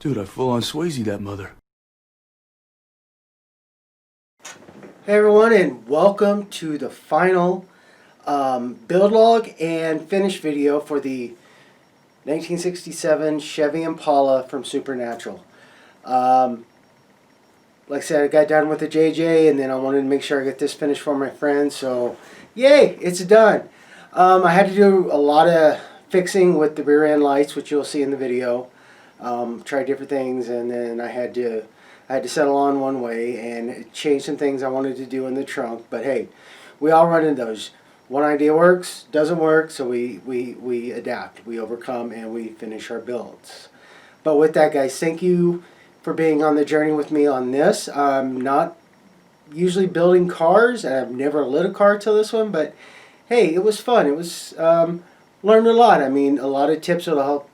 Dude, I full on Swayze that mother. Hey everyone, and welcome to the final build log and finish video for the 1967 Chevy Impala from Supernatural. Like I said, I got done with the JJ, and then I wanted to make sure I get this finished for my friends. So, yay, it's done. I had to do a lot of fixing with the rear end lights, which you'll see in the video. Tried different things, and then I had to settle on one way and change some things I wanted to do in the trunk. But hey, we all run into those. One idea works, doesn't work, so we adapt, we overcome, and we finish our builds. But with that, guys, thank you for being on the journey with me on this. I'm not usually building cars, and I've never lit a car till this one, but hey, it was fun. It was, learned a lot. I mean, a lot of tips will help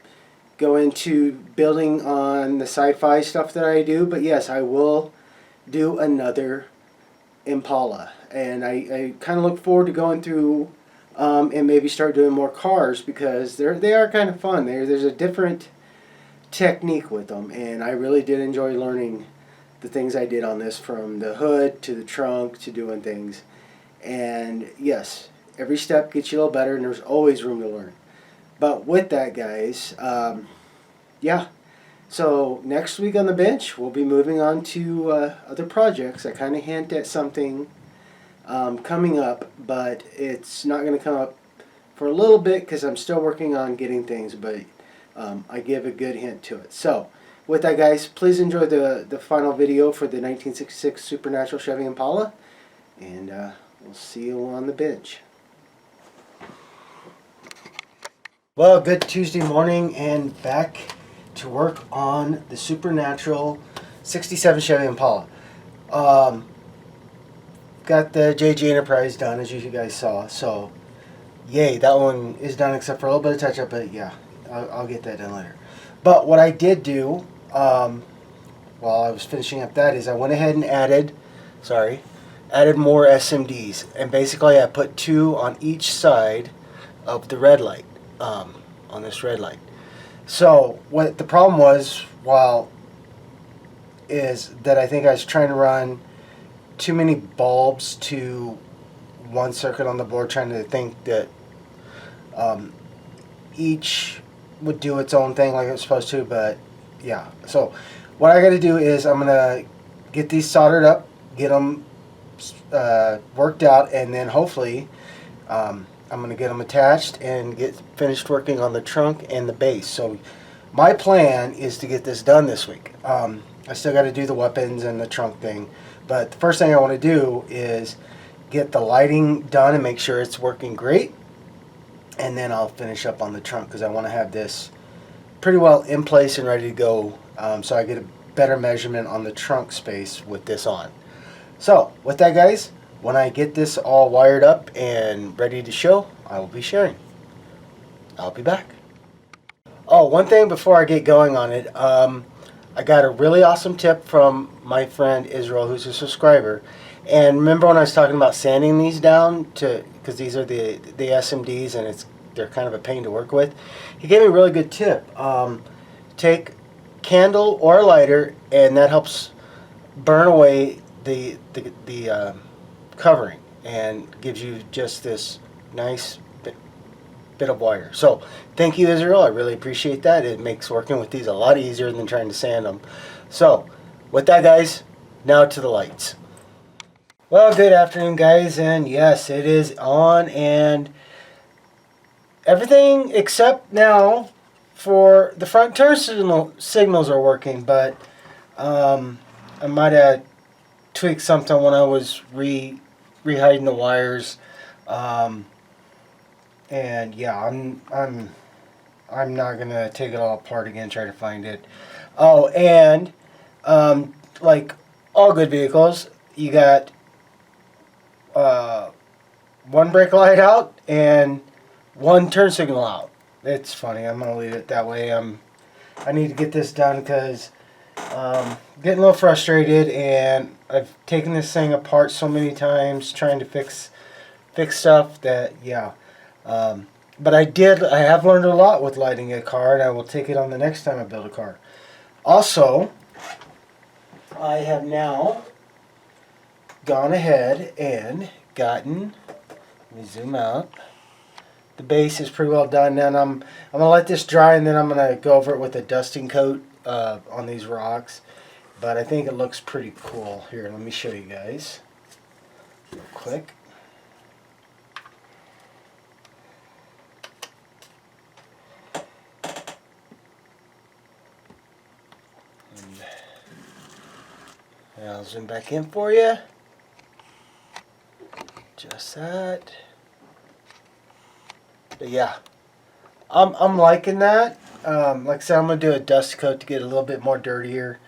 go into building on the sci-fi stuff that I do. But yes, I will do another Impala, and I kind of look forward to going through and maybe start doing more cars, because they are kind of fun. There's a different technique with them, and I really did enjoy learning the things I did on this, from the hood to the trunk to doing things. And yes, every step gets you a little better, and there's always room to learn. But with that, guys, yeah. So next week on the bench, we'll be moving on to other projects. I kind of hint at something coming up, but it's not going to come up for a little bit because I'm still working on getting things, but I give a good hint to it. So with that, guys, please enjoy the final video for the 1966 Supernatural Chevy Impala, and we'll see you on the bench. Well, good Tuesday morning, and back to work on the Supernatural 67 Chevy Impala. Got the JJ Enterprise done, as you guys saw, so yay, that one is done except for a little bit of touch up, but yeah, I'll get that done later. But what I did do while I was finishing up that is I went ahead and added more SMDs, and basically I put 2 on each side of the red light, on this red light. So what the problem was, is that I think I was trying to run too many bulbs to one circuit on the board, trying to think that each would do its own thing like it was supposed to. But yeah, so what I got to do is I'm gonna get these soldered up, get them worked out, and then hopefully I'm going to get them attached and get finished working on the trunk and the base. So my plan is to get this done this week. I still got to do the weapons and the trunk thing, but the first thing I want to do is get the lighting done and make sure it's working great, and then I'll finish up on the trunk, because I want to have this pretty well in place and ready to go, so I get a better measurement on the trunk space with this on. So with that, guys, when I get this all wired up and ready to show, I will be sharing. I'll be back. Oh, one thing before I get going on it, I got a really awesome tip from my friend Israel, who's a subscriber. And remember when I was talking about sanding these down, because these are the SMDs, and they're kind of a pain to work with. He gave me a really good tip. Take candle or a lighter, and that helps burn away the covering, and gives you just this nice bit of wire. So thank you, Israel. I really appreciate that. It makes working with these a lot easier than trying to sand them. So with that, guys, now to the lights. Well, good afternoon, guys, and yes, it is on, and everything except now for the front turn signals are working, but I might have tweaked something when I was rehiding the wires, and yeah, I'm not gonna take it all apart again, try to find it. Oh, and like all good vehicles, you got one brake light out and one turn signal out. It's funny. I'm gonna leave it that way. I need to get this done because getting a little frustrated, and I've taken this thing apart so many times trying to fix stuff that, yeah. But I have learned a lot with lighting a car, and I will take it on the next time I build a car. Also, I have now gone ahead and gotten, let me zoom out. The base is pretty well done. Then I'm gonna let this dry, and then I'm gonna go over it with a dusting coat on these rocks. But I think it looks pretty cool. Here, let me show you guys real quick. And I'll zoom back in for you. Just that. But yeah, I'm liking that. Like I said, I'm gonna do a dust coat to get a little bit more dirtier,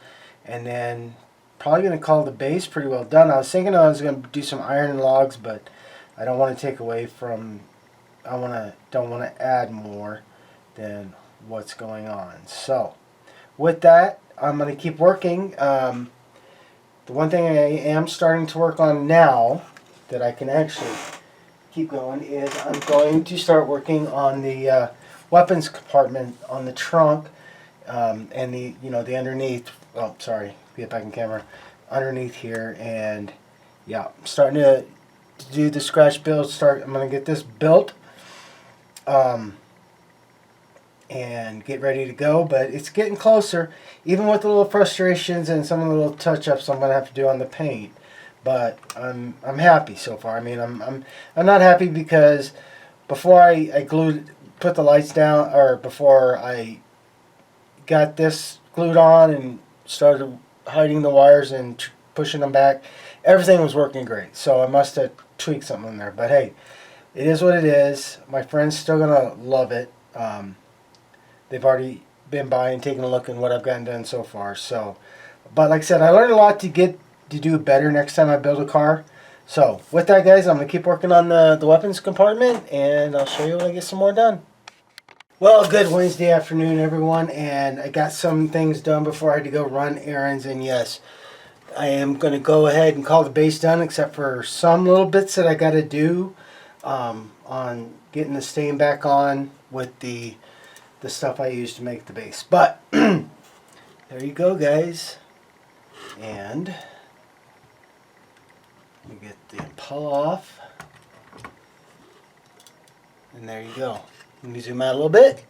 and then probably gonna call the base pretty well done. I was thinking I was gonna do some iron and logs, but I don't want to take away from. Don't want to add more than what's going on. So with that, I'm gonna keep working. The one thing I am starting to work on now that I can actually keep going is I'm going to start working on the weapons compartment on the trunk and the underneath. Oh, sorry, get back in camera. Underneath here, and yeah, I'm starting to do the scratch build. I'm gonna get this built and get ready to go. But it's getting closer, even with the little frustrations and some of the little touch-ups I'm gonna have to do on the paint. But I'm happy so far. I mean, I'm not happy because before I put the lights down, or before I got this glued on and started hiding the wires and pushing them back, everything was working great. So I must have tweaked something in there. But hey, it is what it is. My friend's still gonna love it. They've already been by and taken a look at what I've gotten done so far. So, but like I said, I learned a lot to do better next time I build a car. So with that, guys, I'm gonna keep working on the weapons compartment, and I'll show you when I get some more done. Well, good Wednesday afternoon, everyone, and I got some things done before I had to go run errands. And yes, I am going to go ahead and call the base done, except for some little bits that I got to do on getting the stain back on with the stuff I used to make the base. But there you go, guys. And let me get the Impala off. And there you go. Let me zoom out a little bit.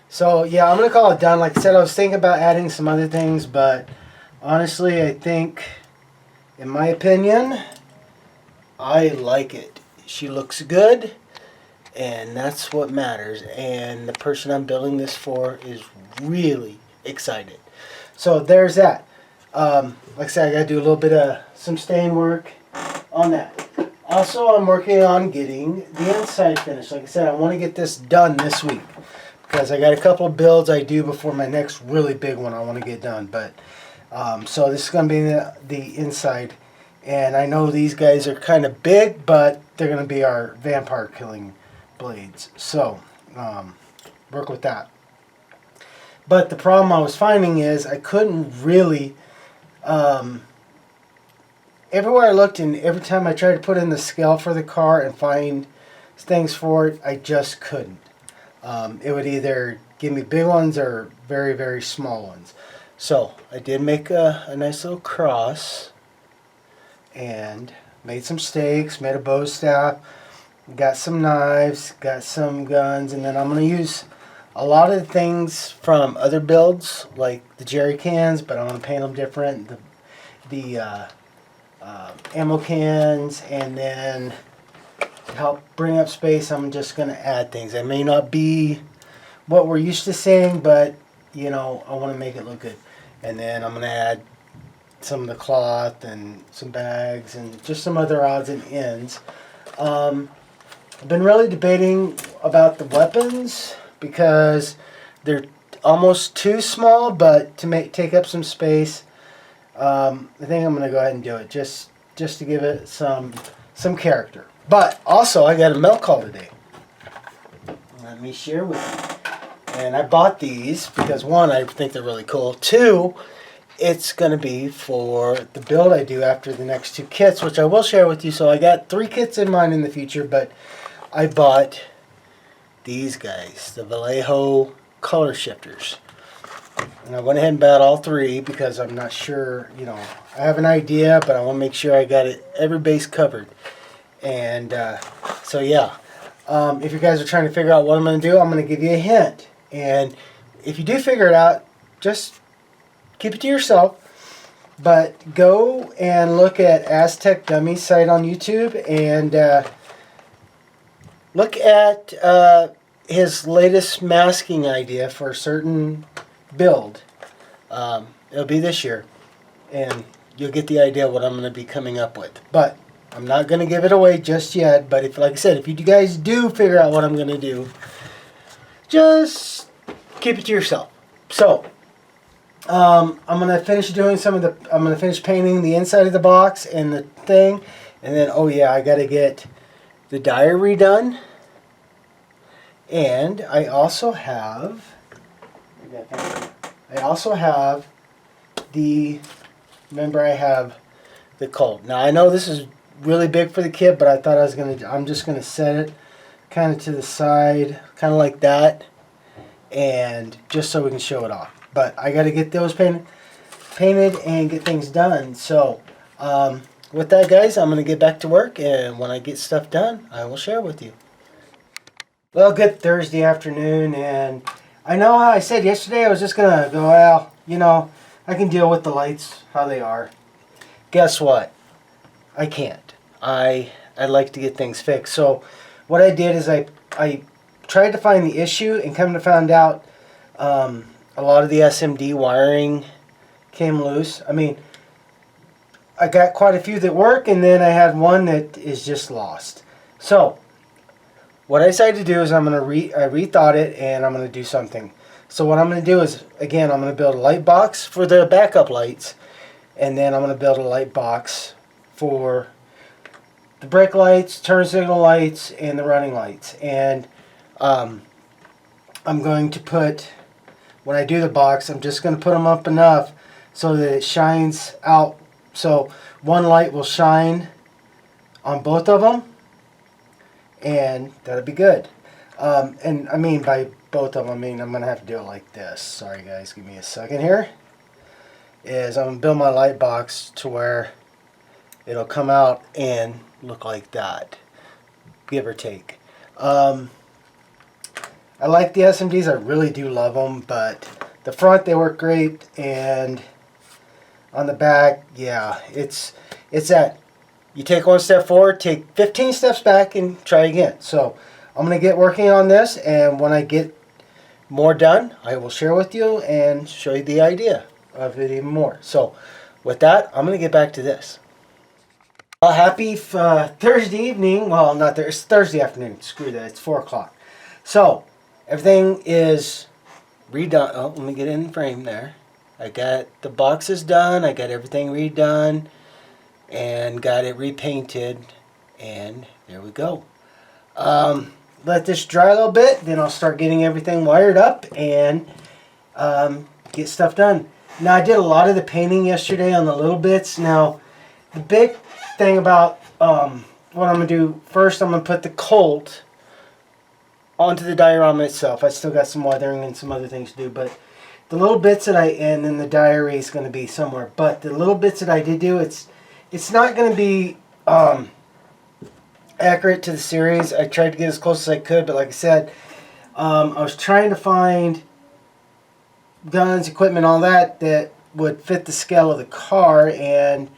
So yeah, I'm going to call it done. Like I said, I was thinking about adding some other things, but honestly, I think, in my opinion, I like it. She looks good, and that's what matters. And the person I'm building this for is really excited. So there's that. Like I said, I got to do a little bit of some stain work on that. Also, I'm working on getting the inside finished. Like I said, I want to get this done this week because I got a couple of builds I do before my next really big one I want to get done. But so this is going to be the inside, and I know these guys are kind of big, but they're going to be our vampire killing blades. So work with that. But the problem I was finding is I couldn't really. Everywhere I looked and every time I tried to put in the scale for the car and find things for it, I just couldn't. It would either give me big ones or very, very small ones. So I did make a nice little cross and made some stakes, made a bow staff, got some knives, got some guns, and then I'm going to use a lot of the things from other builds like the jerry cans, but I'm going to paint them different. The ammo cans, and then to help bring up space, I'm just going to add things. It may not be what we're used to seeing, but I want to make it look good. And then I'm going to add some of the cloth and some bags and just some other odds and ends. I've been really debating about the weapons because they're almost too small, but to take up some space. I think I'm going to go ahead and do it just to give it some character. But also, I got a mail call today. Let me share with you. And I bought these because, one, I think they're really cool. Two, it's going to be for the build I do after the next two kits, which I will share with you. So I got 3 kits in mind in the future, but I bought these guys, the Vallejo color shifters. And I went ahead and bought all 3 because I'm not sure, you know, I have an idea, but I want to make sure I got every base covered. And so yeah, if you guys are trying to figure out what I'm going to do, I'm going to give you a hint. And if you do figure it out, just keep it to yourself. But go and look at Aztec Dummies site on YouTube and look at his latest masking idea for a certain build. It'll be this year, and you'll get the idea what I'm going to be coming up with. But I'm not going to give it away just yet. But if, like I said, if you guys do figure out what I'm going to do, just keep it to yourself. So I'm going to finish doing I'm going to finish painting the inside of the box and the thing, and then oh yeah, I got to get the diary done. And I also have remember I have the Colt. Now I know this is really big for the kid, but I thought I'm just gonna set it kind of to the side, kind of like that, and just so we can show it off. But I got to get those painted and get things done. So with that, guys, I'm gonna get back to work, and when I get stuff done, I will share with you. Well, good Thursday afternoon, and I know how I said yesterday I was just going to go, well, you know, I can deal with the lights, how they are. Guess what? I can't. I like to get things fixed. So what I did is I tried to find the issue, and come to find out a lot of the SMD wiring came loose. I mean, I got quite a few that work, and then I had one that is just lost. So what I decided to do is I rethought it, and I'm going to do something. So what I'm going to do is, again, I'm going to build a light box for the backup lights, and then I'm going to build a light box for the brake lights, turn signal lights, and the running lights. And I'm going to put, when I do the box, I'm just going to put them up enough so that it shines out. So one light will shine on both of them, and that'll be good. And I mean by both of them, I mean I'm going to have to do it like this. Sorry guys, give me a second here. I'm going to build my light box to where it'll come out and look like that, give or take. I like the SMDs, I really do love them, but the front, they work great, and on the back, yeah, it's that you take one step forward, take 15 steps back, and try again. So I'm going to get working on this, and when I get more done, I will share with you and show you the idea of it even more. So with that, I'm going to get back to this. Well, happy Thursday evening. Well, not there. It's Thursday afternoon. Screw that. It's 4 o'clock. So everything is redone. Oh, let me get in frame there. I got the boxes done. I got everything redone and got it repainted, and there we go. Let this dry a little bit, then I'll start getting everything wired up and get stuff done. Now, I did a lot of the painting yesterday on the little bits. Now, the big thing about what I'm going to do, first I'm going to put the Colt onto the diorama itself. I still got some weathering and some other things to do, but the little bits that and then the diary is going to be somewhere. But the little bits that I did do, it's not going to be accurate to the series. I tried to get as close as I could, but like I said, I was trying to find guns, equipment, all that would fit the scale of the car, and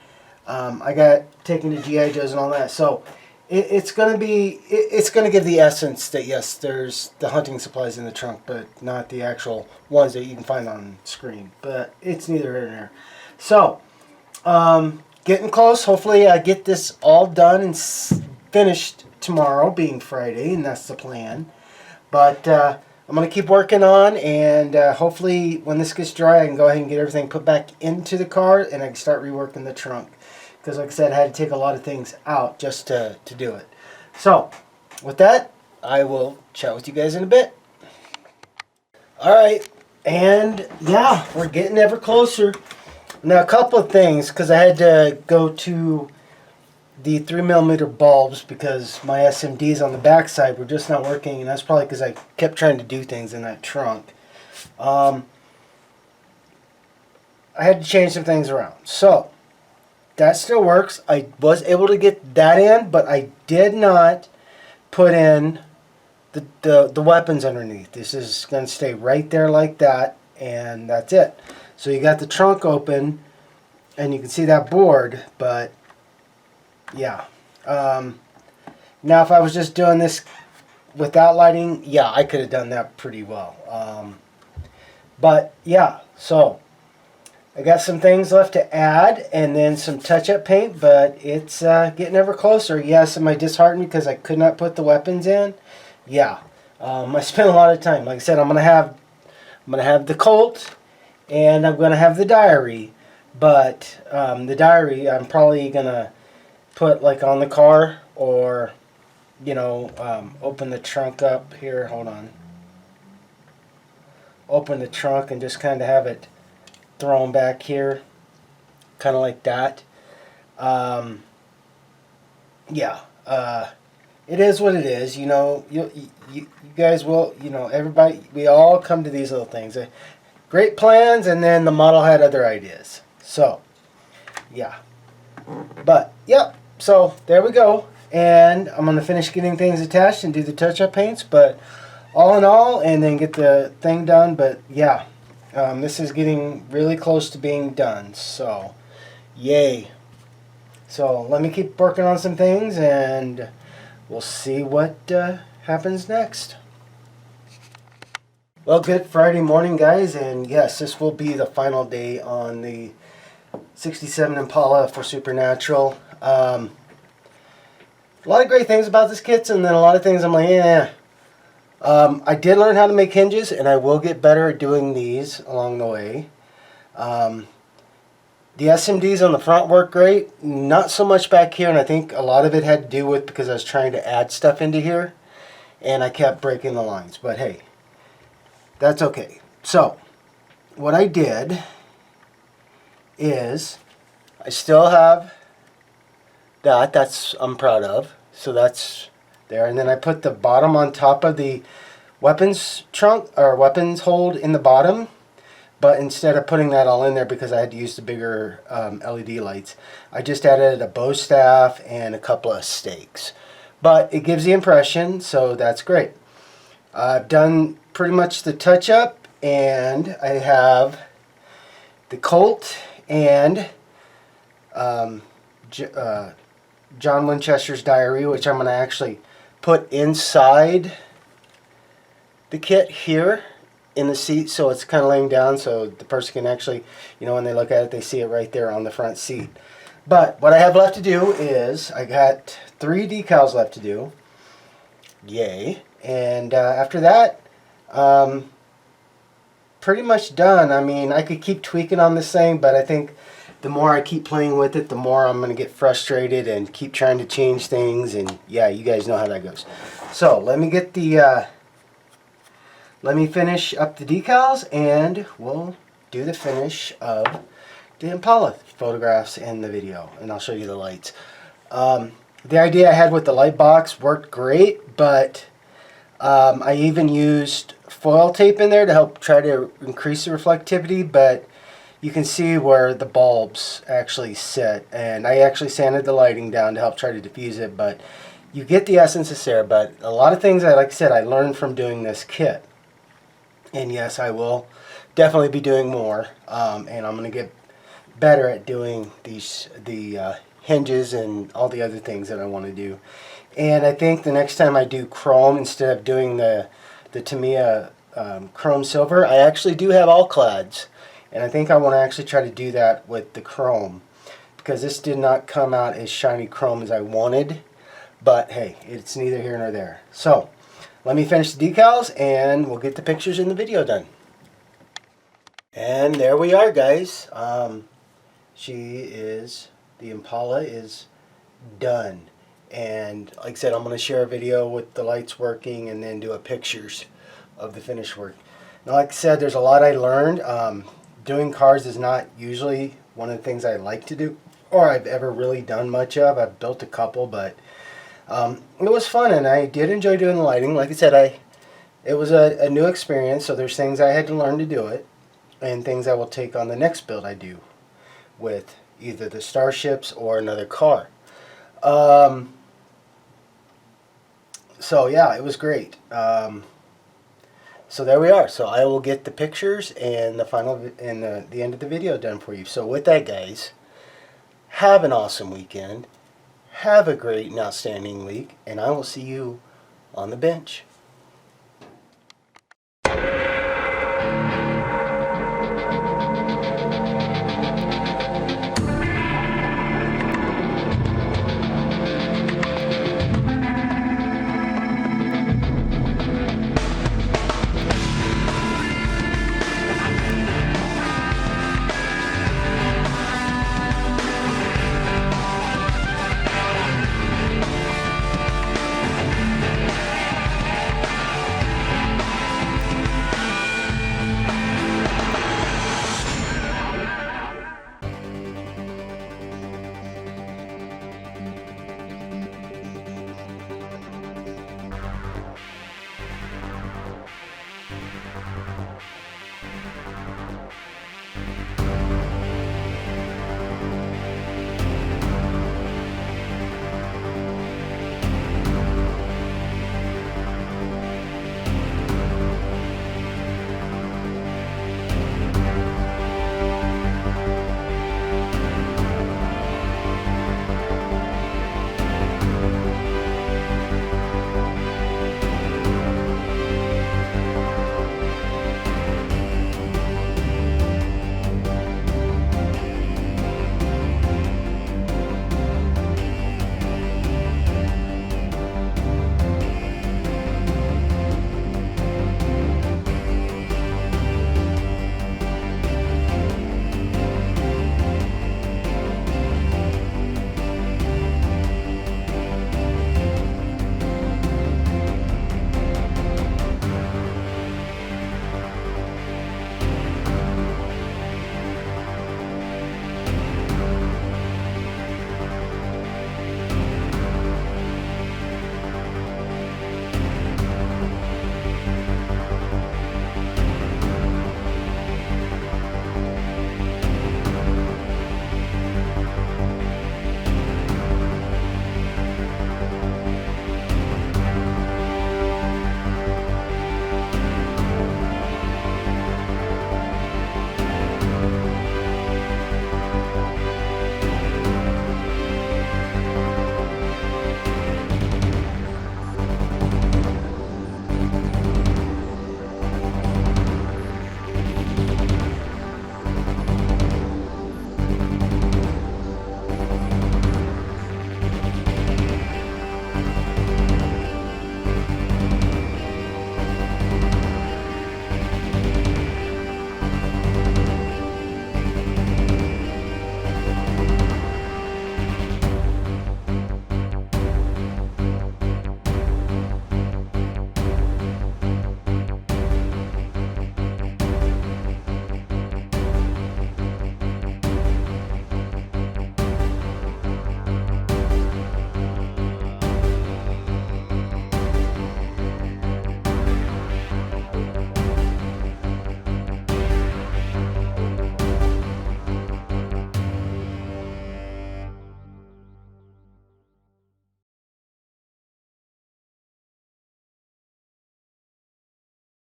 I got taken to GI Joes and all that. So it's going to give the essence that yes, there's the hunting supplies in the trunk, but not the actual ones that you can find on screen. But it's neither here nor there. So getting close. Hopefully I get this all done and finished tomorrow, being Friday, and that's the plan. But I'm going to keep working on, and hopefully when this gets dry, I can go ahead and get everything put back into the car, and I can start reworking the trunk. Because like I said, I had to take a lot of things out just to do it. So with that, I will chat with you guys in a bit. Alright, and yeah, we're getting ever closer. Now a couple of things, because I had to go to the 3mm bulbs because my SMDs on the back side were just not working, and that's probably because I kept trying to do things in that trunk. I had to change some things around. So that still works. I was able to get that in, but I did not put in the weapons underneath. This is going to stay right there like that, and that's it. So you got the trunk open, and you can see that board, but yeah. Now if I was just doing this without lighting, yeah, I could have done that pretty well. But yeah, so I got some things left to add and then some touch-up paint, but it's getting ever closer. Yes, am I disheartened because I could not put the weapons in? Yeah. I spent a lot of time. Like I said, I'm gonna have the Colt and I'm gonna have the diary, but the diary I'm probably gonna put like on the car, or you know, open the trunk up here. Hold on. Open the trunk and just kind of have it thrown back here, kind of like that. Yeah, it is what it is. You know, you guys will, you know, everybody, we all come to these little things. Great plans, and then the model had other ideas. So, yeah. But, yep, so there we go. And I'm going to finish getting things attached and do the touch-up paints, but all in all, and then get the thing done. But, yeah. This is getting really close to being done, so yay. So let me keep working on some things and we'll see what happens next. Well, good Friday morning, guys, and yes, this will be the final day on the 67 Impala for Supernatural. A lot of great things about this kit, and then a lot of things I'm like, yeah. I did learn how to make hinges, and I will get better at doing these along the way. The SMDs on the front work great, not so much back here, and I think a lot of it had to do with because I was trying to add stuff into here, and I kept breaking the lines, but hey, that's okay. So, what I did is, I still have that's I'm proud of, so that's there, and then I put the bottom on top of the weapons trunk, or weapons hold in the bottom, but instead of putting that all in there because I had to use the bigger LED lights, I just added a bow staff and a couple of stakes. But it gives the impression, so that's great. I've done pretty much the touch-up, and I have the Colt and John Winchester's diary, which I'm going to actually put inside the kit here in the seat, so it's kind of laying down so the person can actually, you know, when they look at it, they see it right there on the front seat. But what I have left to do is, I got 3 decals left to do. Yay. And after that, pretty much done. I mean, I could keep tweaking on this thing, but I think the more I keep playing with it, the more I'm going to get frustrated and keep trying to change things, and yeah, you guys know how that goes. So, let me get the, let me finish up the decals, and we'll do the finish of the Impala photographs and the video, and I'll show you the lights. The idea I had with the light box worked great, but I even used foil tape in there to help try to increase the reflectivity, but you can see where the bulbs actually sit, and I actually sanded the lighting down to help try to diffuse it, but you get the essence of there. But a lot of things, like I said, I learned from doing this kit, and yes, I will definitely be doing more, and I'm going to get better at doing the hinges and all the other things that I want to do. And I think the next time I do chrome, instead of doing the Tamiya chrome silver, I actually do have all clads. And I think I want to actually try to do that with the chrome, because this did not come out as shiny chrome as I wanted. But hey, it's neither here nor there. So, let me finish the decals and we'll get the pictures in the video done. And there we are, guys. The Impala is done. And like I said, I'm going to share a video with the lights working and then do a pictures of the finished work. Now, like I said, there's a lot I learned. Doing cars is not usually one of the things I like to do, or I've ever really done much of. I've built a couple, but it was fun, and I did enjoy doing the lighting. Like I said, it was a new experience, so there's things I had to learn to do it. and things I will take on the next build I do with either the Starships or another car. So yeah, it was great. So there we are. So I will get the pictures and the final and the end of the video done for you. So with that, guys, have an awesome weekend. Have a great and outstanding week, and I will see you on the bench.